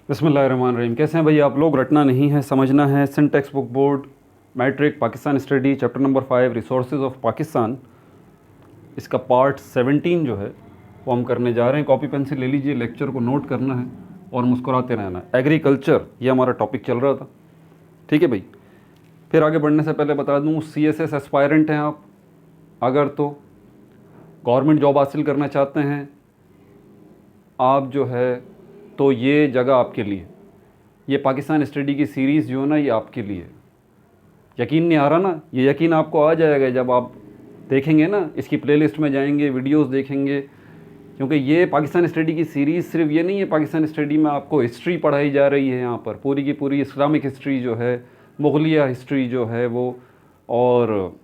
बिस्मिल्लाहिर्रहमानिर्रहीम। कैसे हैं भाई आप लोग? रटना नहीं है, समझना है। Syntax book board matric Pakistan study chapter number 5 resources of Pakistan, इसका पार्ट 17 जो है वो हम करने जा रहे हैं। कॉपी पेंसिल ले लीजिए, लेक्चर को नोट करना है और मुस्कुराते रहना है। एग्रीकल्चर ये हमारा टॉपिक चल रहा था, ठीक है भाई। फिर आगे बढ़ने से पहले बता दूँ, CSS एस्पायरेंट हैं आप, अगर तो गवर्नमेंट जॉब हासिल करना चाहते हैं आप जो है, तो ये जगह आपके लिए, ये पाकिस्तान स्टडी की सीरीज़ जो है ना, ये आपके लिए। यकीन नहीं आ रहा ना? ये यकीन आपको आ जाएगा जब आप देखेंगे ना, इसकी प्लेलिस्ट में जाएंगे, वीडियोस देखेंगे। क्योंकि ये पाकिस्तान स्टडी की सीरीज़ सिर्फ ये नहीं है, पाकिस्तान स्टडी में आपको हिस्ट्री पढ़ाई जा रही है यहाँ पर, पूरी की पूरी इस्लामिक हिस्ट्री जो है, मुगलिया हिस्ट्री जो है वो, और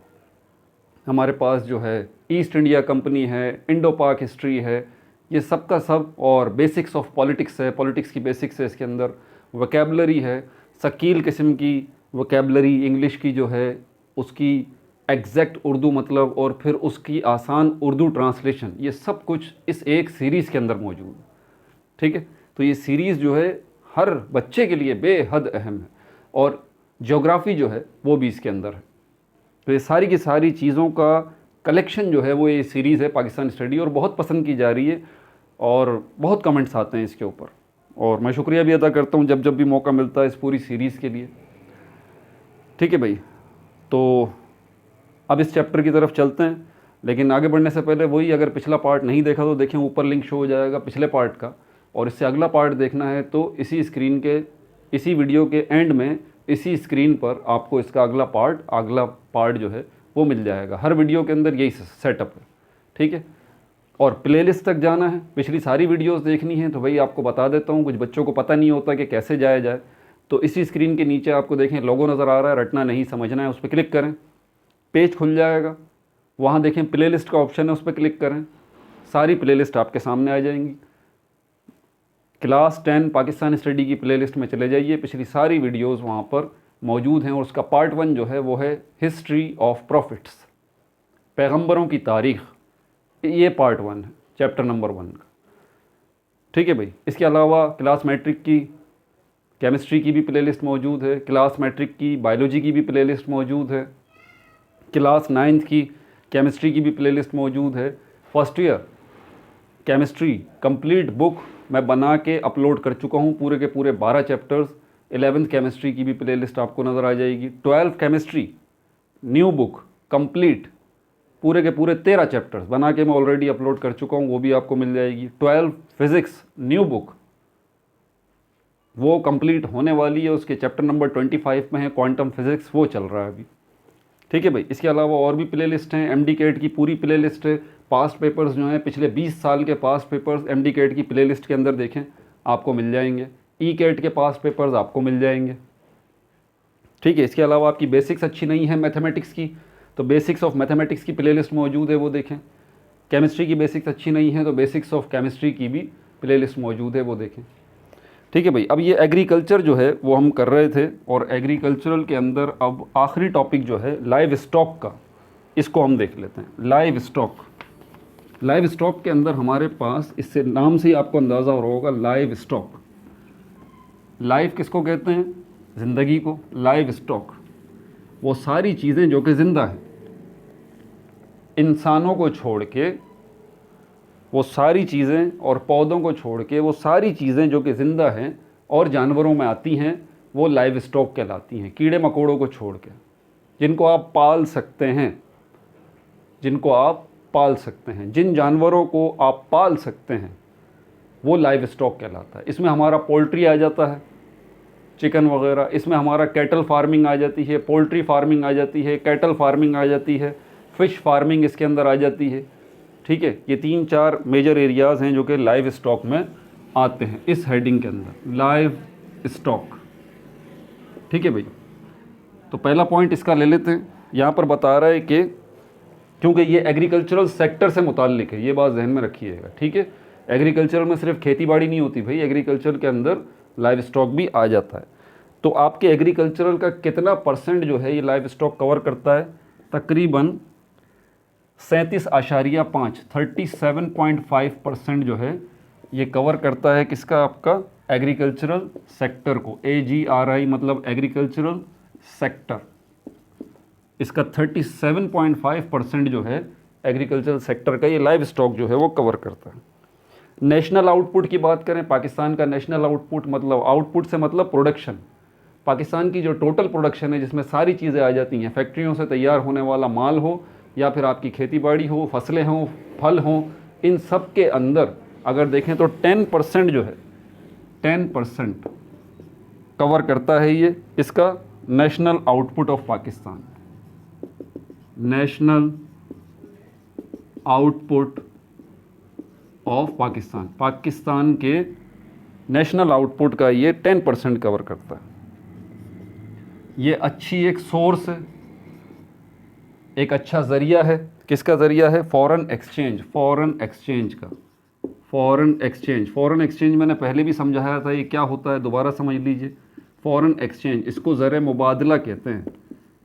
हमारे पास जो है ईस्ट इंडिया कंपनी है, इंडो पाक हिस्ट्री है, ये सब का सब। और बेसिक्स ऑफ पॉलिटिक्स है, पॉलिटिक्स की बेसिक्स है इसके अंदर। वोकेबलरी है, शकील किस्म की वोकेबलरी इंग्लिश की जो है, उसकी एग्जैक्ट उर्दू मतलब, और फिर उसकी आसान उर्दू ट्रांसलेशन, ये सब कुछ इस एक सीरीज़ के अंदर मौजूद है, ठीक है। तो ये सीरीज़ जो है हर बच्चे के लिए बेहद अहम है, और ज्योग्राफ़ी जो है वो भी इसके अंदर है। तो ये सारी की सारी चीज़ों का कलेक्शन जो है वो ये सीरीज़ है पाकिस्तान स्टडी, और बहुत पसंद की जा रही है और बहुत कमेंट्स आते हैं इसके ऊपर। और मैं शुक्रिया भी अदा करता हूँ जब जब भी मौका मिलता है इस पूरी सीरीज़ के लिए, ठीक है भाई। तो अब इस चैप्टर की तरफ चलते हैं, लेकिन आगे बढ़ने से पहले वही, अगर पिछला पार्ट नहीं देखा तो देखें, ऊपर लिंक शो हो जाएगा पिछले पार्ट का। और इससे अगला पार्ट देखना है तो इसी स्क्रीन के, इसी वीडियो के एंड में, इसी स्क्रीन पर आपको इसका अगला पार्ट जो है वो मिल जाएगा। हर वीडियो के अंदर यही सेटअप है, ठीक है। और प्लेलिस्ट तक जाना है, पिछली सारी वीडियोस देखनी है, तो भाई आपको बता देता हूँ, कुछ बच्चों को पता नहीं होता कि कैसे जाया जाए। तो इसी स्क्रीन के नीचे आपको देखें लोगो नज़र आ रहा है, रटना नहीं समझना है, उस पर क्लिक करें, पेज खुल जाएगा। वहाँ देखें प्लेलिस्ट का ऑप्शन है, उस पर क्लिक करें, सारी प्लेलिस्ट आपके सामने आ जाएंगी। क्लास 10 पाकिस्तान स्टडी की प्लेलिस्ट में चले जाइए, पिछली सारी वीडियोस वहाँ पर मौजूद हैं। और उसका पार्ट 1 जो है वो है हिस्ट्री ऑफ प्रॉफिट्स, पैगंबरों की तारीख़, ये पार्ट 1 है, चैप्टर नंबर 1 का, ठीक है भाई। इसके अलावा क्लास मैट्रिक की केमिस्ट्री की भी प्लेलिस्ट मौजूद है, क्लास मैट्रिक की बायोलॉजी की भी प्लेलिस्ट मौजूद है, क्लास 9th की केमिस्ट्री की भी प्लेलिस्ट मौजूद है। First year chemistry complete book मैं बना के अपलोड कर चुका हूँ, पूरे के पूरे 12 चैप्टर्स। 11th केमिस्ट्री की भी प्लेलिस्ट आपको नज़र आ जाएगी। 12th chemistry new book complete, पूरे के पूरे 13 चैप्टर्स बना के मैं ऑलरेडी अपलोड कर चुका हूँ, वो भी आपको मिल जाएगी। 12 फिज़िक्स न्यू बुक वो कंप्लीट होने वाली है, उसके चैप्टर नंबर 25 में है, क्वांटम फिज़िक्स, वो चल रहा है अभी, ठीक है भाई। इसके अलावा और भी प्लेलिस्ट हैं, MD कैट की पूरी प्लेलिस्ट है। पास्ट पेपर्स जो हैं, पिछले 20 साल के पास्ट पेपर्स MD कैट की प्लेलिस्ट के अंदर देखें, आपको मिल जाएंगे। ECAT के पास्ट पेपर्स आपको मिल जाएंगे, ठीक है। इसके अलावा आपकी बेसिक्स अच्छी नहीं है मैथमेटिक्स की, तो बेसिक्स ऑफ मैथमेटिक्स की प्लेलिस्ट मौजूद है, वो देखें। केमिस्ट्री की बेसिक्स अच्छी नहीं है तो बेसिक्स ऑफ केमिस्ट्री की भी प्लेलिस्ट मौजूद है, वो देखें, ठीक है भाई। अब ये एग्रीकल्चर जो है वो हम कर रहे थे, और एग्रीकल्चरल के अंदर अब आखिरी टॉपिक जो है लाइव स्टॉक का, इसको हम देख लेते हैं। लाइव स्टॉक, लाइव स्टॉक के अंदर हमारे पास, इससे नाम से ही आपको अंदाज़ा हो रहा होगा, लाइव स्टॉक। लाइव किसको कहते हैं? ज़िंदगी को। लाइव स्टॉक वो सारी चीज़ें जो कि ज़िंदा हैं, इंसानों को छोड़ के वो सारी चीज़ें, और पौधों को छोड़ के वो सारी चीज़ें जो कि ज़िंदा हैं और जानवरों में आती हैं, वो लाइव स्टॉक कहलाती हैं। कीड़े मकोड़ों को छोड़ के, जिनको आप पाल सकते हैं, जिनको आप पाल सकते हैं, जिन जानवरों को आप पाल सकते हैं, वो लाइव स्टॉक कहलाता है। इसमें हमारा पोल्ट्री आ जाता है, चिकन वगैरह, इसमें हमारा कैटल फार्मिंग आ जाती है, पोल्ट्री फार्मिंग आ जाती है, कैटल फार्मिंग आ जाती है, फ़िश फार्मिंग इसके अंदर आ जाती है, ठीक है। ये 3-4 मेजर एरियाज़ हैं जो कि लाइव स्टॉक में आते हैं इस हेडिंग के अंदर, लाइव स्टॉक, ठीक है भाई। तो पहला पॉइंट इसका ले लेते हैं। यहाँ पर बता रहा है कि क्योंकि ये एग्रीकल्चरल सेक्टर से मुताल्लिक है, ये बात जहन में रखिएगा, ठीक है। एग्रीकल्चर में सिर्फ खेती बाड़ी नहीं होती भाई, एग्रीकल्चर के अंदर लाइव स्टॉक भी आ जाता है। तो आपके एग्रीकल्चरल का कितना % जो है ये लाइव स्टॉक कवर करता है? तकरीबन 37.5 37.5% जो है ये कवर करता है। किसका? आपका एग्रीकल्चरल सेक्टर को, AGRI मतलब एग्रीकल्चरल सेक्टर, इसका 37.5% जो है एग्रीकल्चरल सेक्टर का ये लाइव स्टॉक जो है वो कवर करता है। नेशनल आउटपुट की बात करें, पाकिस्तान का नेशनल आउटपुट मतलब, आउटपुट से मतलब प्रोडक्शन, पाकिस्तान की जो टोटल प्रोडक्शन है जिसमें सारी चीज़ें आ जाती हैं, फैक्ट्रियों से तैयार होने वाला माल हो या फिर आपकी खेती बाड़ी हो, फसलें हों, फल हों, इन सब के अंदर अगर देखें तो 10% जो है, 10% कवर करता है ये इसका national output of Pakistan. National output of Pakistan, Pakistan के नेशनल आउटपुट का ये 10% कवर करता है। ये अच्छी एक सोर्स है, एक अच्छा ज़रिया है। किसका ज़रिया है? फॉरेन एक्सचेंज, फॉरेन एक्सचेंज का, फॉरेन एक्सचेंज। फॉरेन एक्सचेंज मैंने पहले भी समझाया था ये क्या होता है, दोबारा समझ लीजिए। फॉरेन एक्सचेंज, इसको ज़र मुबादला कहते हैं,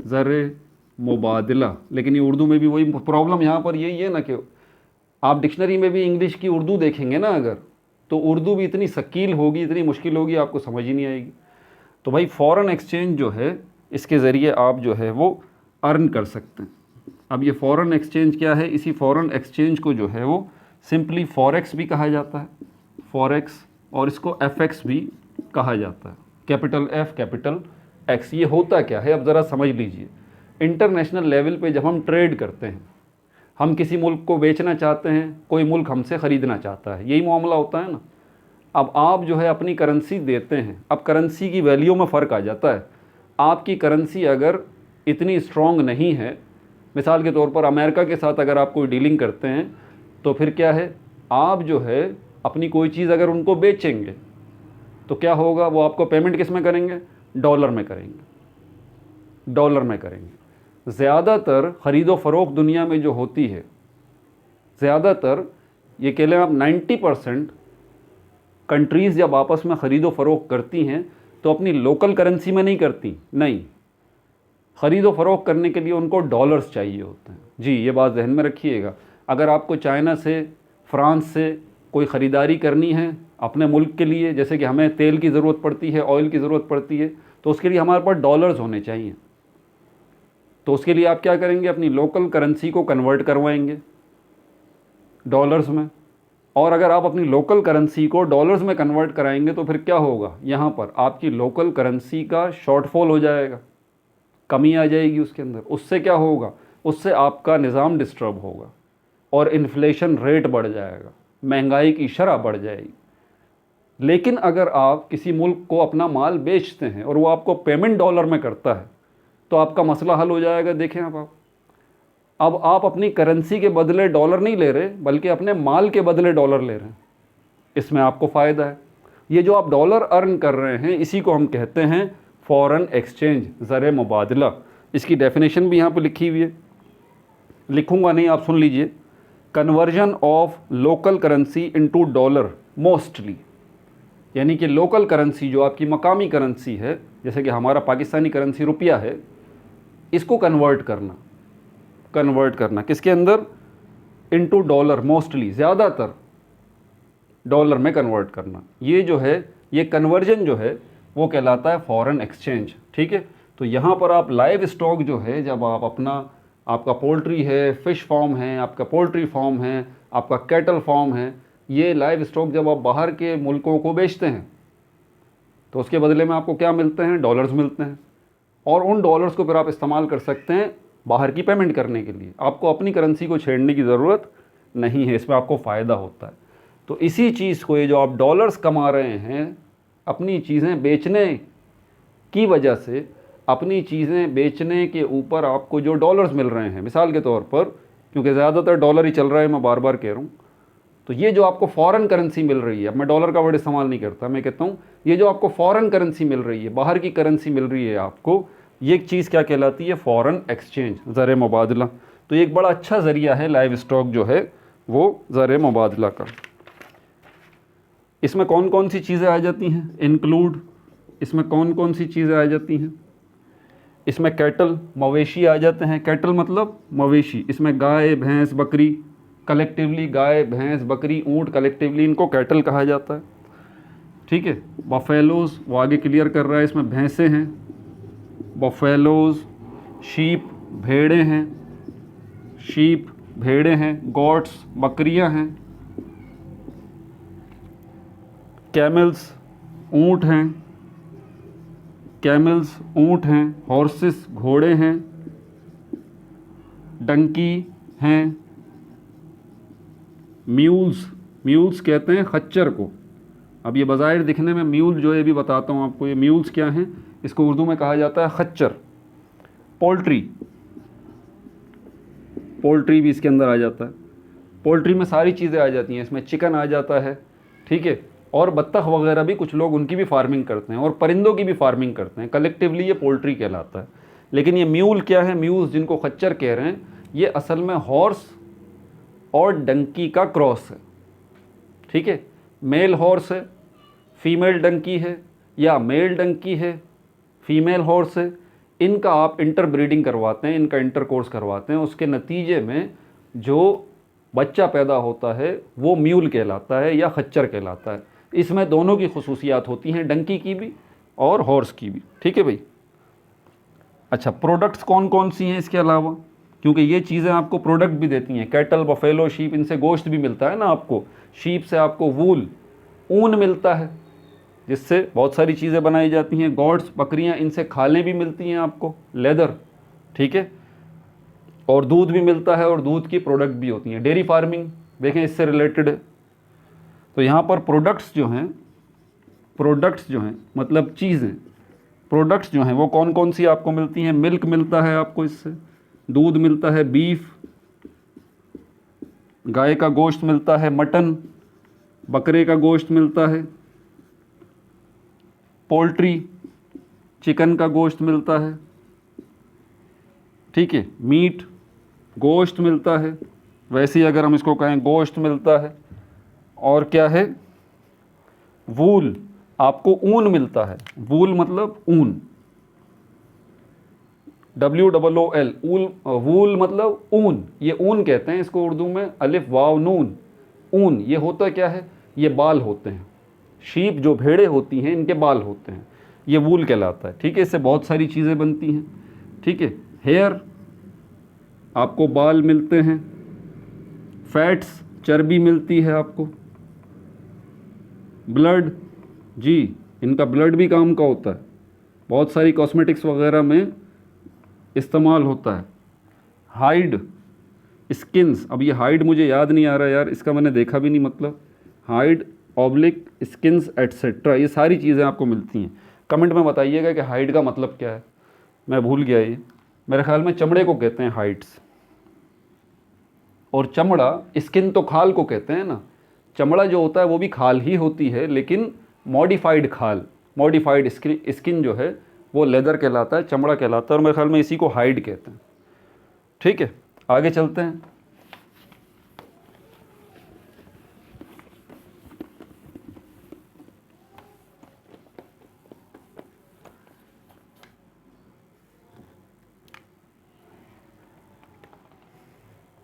ज़र मुबादला। लेकिन ये उर्दू में भी वही प्रॉब्लम यहाँ पर यही है ना कि आप डिक्शनरी में भी इंग्लिश की उर्दू देखेंगे ना अगर, तो उर्दू भी इतनी शकील होगी, इतनी मुश्किल होगी, आपको समझ ही नहीं आएगी। तो भाई फॉरेन एक्सचेंज जो है इसके ज़रिए आप जो है वो अर्न कर सकते हैं। अब ये फॉरेन एक्सचेंज क्या है? इसी फॉरेन एक्सचेंज को जो है वो सिंपली फॉरेक्स भी कहा जाता है, फॉरेक्स, और इसको FX भी कहा जाता है, कैपिटल F कैपिटल X। ये होता क्या है अब ज़रा समझ लीजिए। इंटरनेशनल लेवल पे जब हम ट्रेड करते हैं, हम किसी मुल्क को बेचना चाहते हैं, कोई मुल्क हमसे ख़रीदना चाहता है, यही मामला होता है ना। अब आप जो है अपनी करेंसी देते हैं, अब करेंसी की वैल्यू में फ़र्क आ जाता है। आपकी करेंसी अगर इतनी स्ट्रॉन्ग नहीं है, मिसाल के तौर पर अमेरिका के साथ अगर आप कोई डीलिंग करते हैं, तो फिर क्या है, आप जो है अपनी कोई चीज़ अगर उनको बेचेंगे तो क्या होगा, वो आपको पेमेंट किस में करेंगे? डॉलर में करेंगे, डॉलर में करेंगे। ज़्यादातर ख़रीदो फ़रोख्त दुनिया में जो होती है, ज़्यादातर ये कह लें आप 90% कंट्रीज़ जब आपस में ख़रीदो फ़रोख्त करती हैं तो अपनी लोकल करेंसी में नहीं करती, नहीं, ख़रीदो फ़रोख्त करने के लिए उनको डॉलर्स चाहिए होते हैं। जी, ये बात जहन में रखिएगा। अगर आपको चाइना से, फ्रांस से कोई ख़रीदारी करनी है अपने मुल्क के लिए, जैसे कि हमें तेल की ज़रूरत पड़ती है, ऑयल की ज़रूरत पड़ती है, तो उसके लिए हमारे पास डॉलर्स होने चाहिए। तो उसके लिए आप क्या करेंगे? अपनी लोकल करेंसी को कन्वर्ट करवाएंगे डॉलर्स में। और अगर आप अपनी लोकल करेंसी को डॉलर्स में कन्वर्ट कराएंगे तो फिर क्या होगा, यहाँ पर आपकी लोकल करेंसी का शॉर्टफॉल हो जाएगा, कमी आ जाएगी उसके अंदर। उससे क्या होगा, उससे आपका निज़ाम डिस्टर्ब होगा और इन्फ्लेशन रेट बढ़ जाएगा, महंगाई की शरह बढ़ जाएगी। लेकिन अगर आप किसी मुल्क को अपना माल बेचते हैं और वो आपको पेमेंट डॉलर में करता है तो आपका मसला हल हो जाएगा। देखें अब आप अपनी करेंसी के बदले डॉलर नहीं ले रहे, बल्कि अपने माल के बदले डॉलर ले रहे हैं, इसमें आपको फ़ायदा है। ये जो आप डॉलर अर्न कर रहे हैं, इसी को हम कहते हैं फॉरेन एक्सचेंज, ज़र मुबादला। इसकी डेफिनेशन भी यहाँ पर लिखी हुई है, लिखूँगा नहीं, आप सुन लीजिए। Conversion of local currency into dollar mostly, यानी कि लोकल करेंसी जो आपकी मकामी करेंसी है, जैसे कि हमारा पाकिस्तानी करेंसी रुपया है, इसको कन्वर्ट करना किसके अंदर? इनटू डॉलर, मोस्टली, ज़्यादातर डॉलर में कन्वर्ट करना। ये जो है, ये कन्वर्जन जो है वो कहलाता है फॉरेन एक्सचेंज। ठीक है, तो यहाँ पर आप लाइव स्टॉक जो है, जब आप आपका पोल्ट्री है, फ़िश फार्म है, आपका पोल्ट्री फार्म है, आपका कैटल फार्म है, ये लाइव स्टॉक जब आप बाहर के मुल्कों को बेचते हैं तो उसके बदले में आपको क्या मिलते हैं? डॉलर्स मिलते हैं। और उन डॉलर्स को फिर आप इस्तेमाल कर सकते हैं बाहर की पेमेंट करने के लिए। आपको अपनी करेंसी को छेड़ने की ज़रूरत नहीं है, इसमें आपको फ़ायदा होता है। तो इसी चीज़ को, ये जो आप डॉलर्स कमा रहे हैं अपनी चीज़ें बेचने की वजह से, अपनी चीज़ें बेचने के ऊपर आपको जो डॉलर्स मिल रहे हैं, मिसाल के तौर पर, क्योंकि ज़्यादातर डॉलर ही चल रहा है, मैं बार बार कह रहा हूँ, तो ये जो आपको फॉरेन करेंसी मिल रही है, अब मैं डॉलर का वर्ड इस्तेमाल नहीं करता, मैं कहता हूँ ये जो आपको फॉरेन करेंसी मिल रही है, बाहर की करेंसी मिल रही है आपको, ये एक चीज़ क्या कहलाती है? फॉरेन एक्सचेंज, ज़र मुबादला। तो ये एक बड़ा अच्छा ज़रिया है लाइव स्टॉक जो है वो ज़र मुबादला का। इसमें कौन कौन सी चीज़ें आ जाती हैं? इंक्लूड, इसमें कौन कौन सी चीज़ें आ जाती हैं? इसमें कैटल, मवेशी आ जाते हैं। कैटल मतलब मवेशी, इसमें गाय, भैंस, बकरी, कलेक्टिवली गाय, भैंस, बकरी, ऊँट, कलेक्टिवली इनको कैटल कहा जाता है। ठीक है। बफेलोज वो आगे क्लियर कर रहा है, इसमें भैंसे हैं, बफेलोज, शीप भेड़ें हैं, शीप भेड़ें हैं, गॉट्स बकरियां हैं, कैमल्स ऊँट हैं, कैमल्स ऊँट हैं, हॉर्सेस घोड़े हैं, डंकी हैं, म्यूल्स, म्यूल्स कहते हैं खच्चर को। अब ये बज़ाहिर दिखने में म्यूल जो है भी बताता हूँ आपको, ये म्यूल्स क्या हैं, इसको उर्दू में कहा जाता है खच्चर। पोल्ट्री, पोल्ट्री भी इसके अंदर आ जाता है। पोल्ट्री में सारी चीज़ें आ जाती हैं, इसमें चिकन आ जाता है, ठीक है, और बत्तख वगैरह भी कुछ लोग उनकी भी फार्मिंग करते हैं, और परिंदों की भी फार्मिंग करते हैं। कलेक्टिवली ये पोल्ट्री कहलाता है। लेकिन ये म्यूल क्या है, म्यूल्स जिनको खच्चर कह रहे हैं, ये असल में हॉर्स और डंकी का क्रॉस है, ठीक है। मेल हॉर्स है, फीमेल डंकी है, या मेल डंकी है, फीमेल हॉर्स है, इनका आप इंटर ब्रीडिंग करवाते हैं, इनका इंटर कोर्स करवाते हैं, उसके नतीजे में जो बच्चा पैदा होता है वो म्यूल कहलाता है या खच्चर कहलाता है। इसमें दोनों की खुसूसियात होती हैं, डंकी की भी और हॉर्स की भी, ठीक है भाई। अच्छा, प्रोडक्ट्स कौन कौन सी हैं इसके अलावा, क्योंकि ये चीज़ें आपको प्रोडक्ट भी देती हैं। कैटल, बफेलो, शीप, इनसे गोश्त भी मिलता है ना आपको। शीप से आपको वूल, ऊन मिलता है, जिससे बहुत सारी चीज़ें बनाई जाती हैं। गॉट्स, बकरियां, इनसे खालें भी मिलती हैं आपको, लेदर, ठीक है, और दूध भी मिलता है, और दूध की प्रोडक्ट भी होती हैं। डेयरी फार्मिंग देखें इससे रिलेटेड है। तो यहाँ पर प्रोडक्ट्स जो हैं, प्रोडक्ट्स जो हैं मतलब चीज़ें, प्रोडक्ट्स जो हैं वो कौन कौन सी आपको मिलती हैं। मिल्क मिलता है आपको, इससे दूध मिलता है, बीफ, गाय का गोश्त मिलता है, मटन, बकरे का गोश्त मिलता है, पोल्ट्री, चिकन का गोश्त मिलता है, ठीक है, मीट, गोश्त मिलता है। वैसे ही अगर हम इसको कहें, गोश्त मिलता है, और क्या है, वूल, आपको ऊन मिलता है। वूल मतलब ऊन, WOOL, ऊल, वूल मतलब ऊन, ये ऊन कहते हैं इसको उर्दू में, अलिफ वाव नून, ऊन। ये होता क्या है, ये बाल होते हैं। शीप जो भेड़े होती हैं इनके बाल होते हैं, ये वूल कहलाता है, ठीक है। इससे बहुत सारी चीज़ें बनती हैं, ठीक है। हेयर, आपको बाल मिलते हैं। फैट्स, चर्बी मिलती है आपको। ब्लड, जी, इनका ब्लड भी काम का होता है, बहुत सारी कॉस्मेटिक्स वगैरह में इस्तेमाल होता है। हाइड, स्किन्स, अब ये हाइड मुझे याद नहीं आ रहा यार, इसका मैंने देखा भी नहीं, मतलब हाइड, ऑब्लिक, स्किन्स एट्सेट्रा, ये सारी चीज़ें आपको मिलती हैं। कमेंट में बताइएगा कि हाइड का मतलब क्या है, मैं भूल गया। ये मेरे ख्याल में चमड़े को कहते हैं हाइड्स, और चमड़ा, स्किन तो खाल को कहते हैं ना। चमड़ा जो होता है वो भी खाल ही होती है, लेकिन मॉडिफाइड खाल, मॉडिफाइड स्किन जो है वो लेदर कहलाता है, चमड़ा कहलाता है, और मेरे ख्याल में इसी को हाइड कहते हैं, ठीक है। आगे चलते हैं।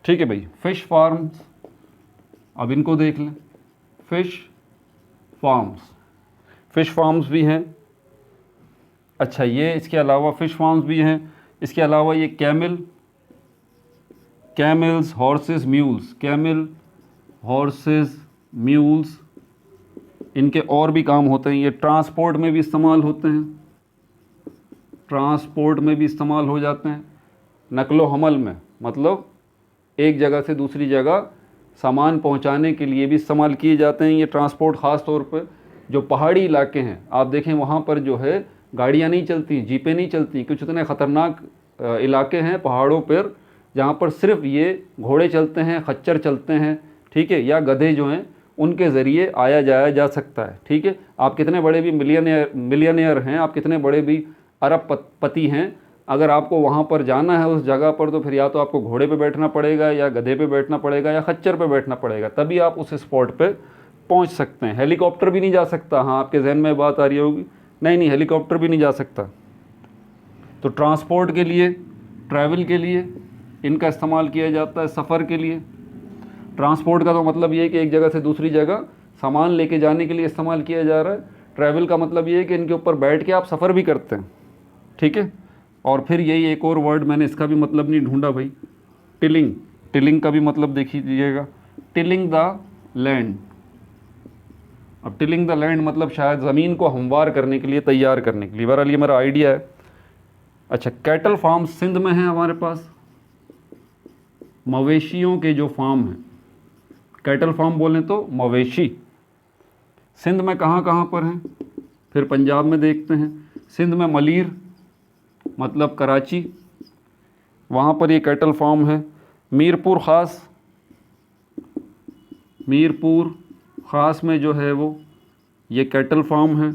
ठीक है भाई, फिश फार्म्स, अब इनको देख लें। फिश फार्म्स, फिश फार्म्स भी हैं। अच्छा, ये इसके अलावा फिश फार्म्स भी हैं, इसके अलावा ये camel, camels, horses, mules, camel, horses, mules, इनके और भी काम होते हैं। ये ट्रांसपोर्ट में भी इस्तेमाल होते हैं, ट्रांसपोर्ट में भी इस्तेमाल हो जाते हैं। नकलो हमल में, मतलब एक जगह से दूसरी जगह सामान पहुंचाने के लिए भी इस्तेमाल किए जाते हैं ये ट्रांसपोर्ट। ख़ास तौर पर जो पहाड़ी इलाके हैं, आप देखें वहाँ पर जो है गाड़ियाँ नहीं चलती, जीपें नहीं चलती, कुछ इतने ख़तरनाक इलाके हैं पहाड़ों पर जहाँ पर सिर्फ ये घोड़े चलते हैं, खच्चर चलते हैं, ठीक है, या गधे जो हैं उनके ज़रिए आया जाया जा सकता है, ठीक है। आप कितने बड़े भी मिलियनेयर हैं, आप कितने बड़े भी अरबपति हैं, अगर आपको वहाँ पर जाना है उस जगह पर, तो फिर या तो आपको घोड़े पे बैठना पड़ेगा, या गधे पे बैठना पड़ेगा, या खच्चर पे बैठना पड़ेगा, तभी आप उस स्पॉट पे पहुँच सकते हैं। हेलीकॉप्टर भी नहीं जा सकता। हाँ, आपके जहन में बात आ रही होगी, नहीं, हेलीकॉप्टर भी नहीं जा सकता। तो ट्रांसपोर्ट के लिए, ट्रैवल के लिए इनका इस्तेमाल किया जाता है, सफ़र के लिए। ट्रांसपोर्ट का तो मतलब ये है कि एक जगह से दूसरी जगह सामान लेके जाने के लिए इस्तेमाल किया जा रहा है। ट्रैवल का मतलब ये है कि इनके ऊपर बैठ के आप सफ़र भी करते हैं, ठीक है। और फिर यही एक और वर्ड, मैंने इसका भी मतलब नहीं ढूंढा भाई, टिलिंग। टिलिंग का भी मतलब देख लीजिएगा, टिलिंग द लैंड। अब टिलिंग द लैंड मतलब शायद ज़मीन को हमवार करने के लिए, तैयार करने के लिए। बहरहाल ये मेरा आइडिया है। अच्छा, कैटल फार्म सिंध में है हमारे पास, मवेशियों के जो फार्म हैं, कैटल फार्म बोलें तो मवेशी। सिंध में कहाँ कहाँ पर हैं, फिर पंजाब में देखते हैं। सिंध में मलीर मतलब कराची, वहाँ पर ये कैटल फार्म है। मीरपुर ख़ास, मीरपुर ख़ास में जो है वो ये कैटल फार्म है।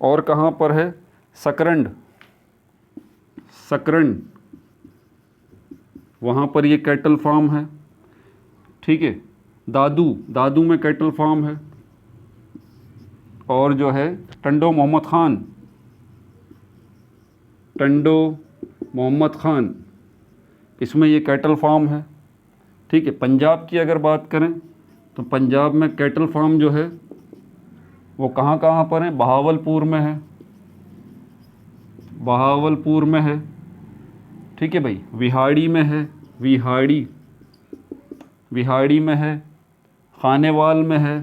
और कहाँ पर है, सकरंड, सकरंड वहाँ पर ये कैटल फार्म है, ठीक है। दादू, दादू में कैटल फार्म है। और जो है टंडो मोहम्मद ख़ान, टंडो मोहम्मद ख़ान, इसमें ये कैटल फार्म है, ठीक है। पंजाब की अगर बात करें तो पंजाब में कैटल फार्म जो है वो कहाँ कहाँ पर है, बहावलपुर में है, बहावलपुर में है, ठीक है भाई। विहाड़ी में है, विहाड़ी, विहाड़ी में है। खानेवाल में है,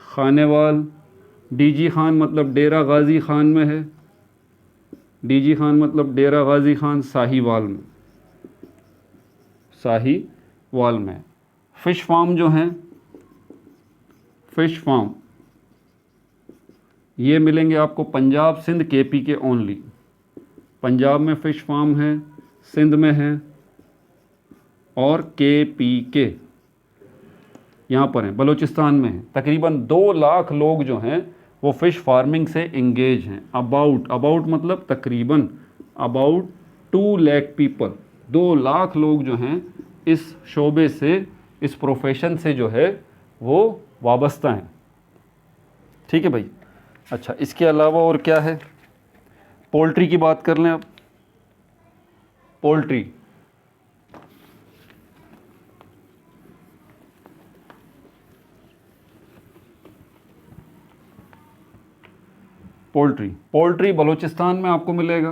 खानेवाल। डीजी खान मतलब डेरा गाजी खान में है, डीजी खान मतलब डेरा गाजी खान, साहीवाल में, साहीवाल में। फ़िश फार्म जो हैं, फ़िश फार्म ये मिलेंगे आपको पंजाब, सिंध, केपी के ओनली। पंजाब में फ़िश फार्म है, सिंध में है, और केपी के यहाँ पर हैं, बलूचिस्तान में हैं। तकरीबन 2 लाख लोग जो हैं वो फ़िश फार्मिंग से इंगेज हैं। अबाउट मतलब तकरीबन, अबाउट 2 लाख पीपल, 2 लाख लोग जो हैं इस शोबे से, इस प्रोफेशन से जो है वो वाबस्ता हैं, ठीक है भाई। अच्छा, इसके अलावा और क्या है, पोल्ट्री की बात कर लें अब। पोल्ट्री, पोल्ट्री, पोल्ट्री बलूचिस्तान में आपको मिलेगा।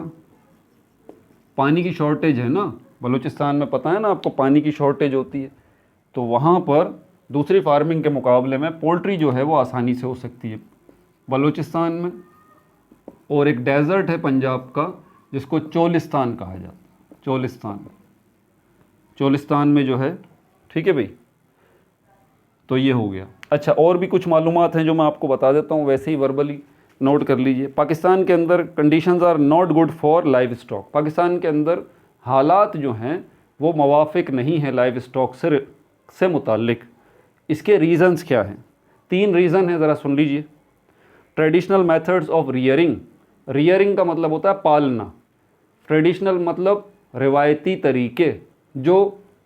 पानी की शॉर्टेज है ना बलूचिस्तान में, पता है ना आपको, पानी की शॉर्टेज होती है, तो वहाँ पर दूसरी फार्मिंग के मुकाबले में पोल्ट्री जो है वो आसानी से हो सकती है बलूचिस्तान में। और एक डेज़र्ट है पंजाब का जिसको चोलिस्तान कहा जाता है, चोलिस्तान, चोलिस्तान में जो है, ठीक है भाई। तो ये हो गया। अच्छा, और भी कुछ मालूमात हैं जो मैं आपको बता देता हूँ, वैसे ही वर्बली नोट कर लीजिए। पाकिस्तान के अंदर conditions are not good for livestock. Pakistan के अंदर हालात जो हैं वो मुवाफिक नहीं है लाइव स्टॉक से मुताल्लिक। इसके रीज़न्स क्या हैं, 3 रीज़न हैं, ज़रा सुन लीजिए। Traditional methods of rearing, rearing का मतलब होता है पालना, ट्रेडिशनल मतलब रिवायती तरीके जो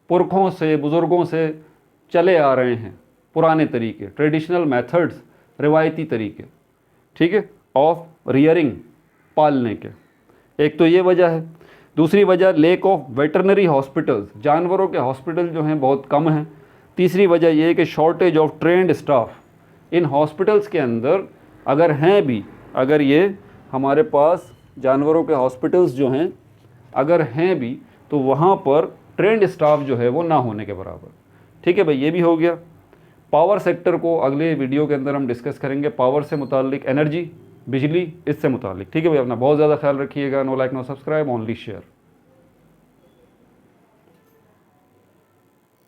पुरखों से, बुज़ुर्गों से चले आ रहे हैं, पुराने तरीके, ट्रेडिशनल मेथड्स, रिवायती तरीके, ठीक है, ऑफ रियरिंग, पालने के। एक तो ये वजह है। दूसरी वजह लेक ऑफ वेटरनरी हॉस्पिटल्स, जानवरों के हॉस्पिटल जो हैं बहुत कम हैं। तीसरी वजह यह है कि shortage of trend staff. In hospitals के अंदर अगर हैं भी, अगर ये हमारे पास जानवरों के हॉस्पिटल्स जो हैं अगर हैं भी, तो वहाँ पर ट्रेंड स्टाफ जो है वो ना होने के बराबर, ठीक है भाई। ये भी हो गया। पावर सेक्टर को अगले वीडियो के अंदर हम डिस्कस करेंगे, पावर से मुताल्लिक, एनर्जी, बिजली, इससे मुताल्लिक, ठीक है भाई। अपना बहुत ज़्यादा ख्याल रखिएगा। No like no subscribe, only share.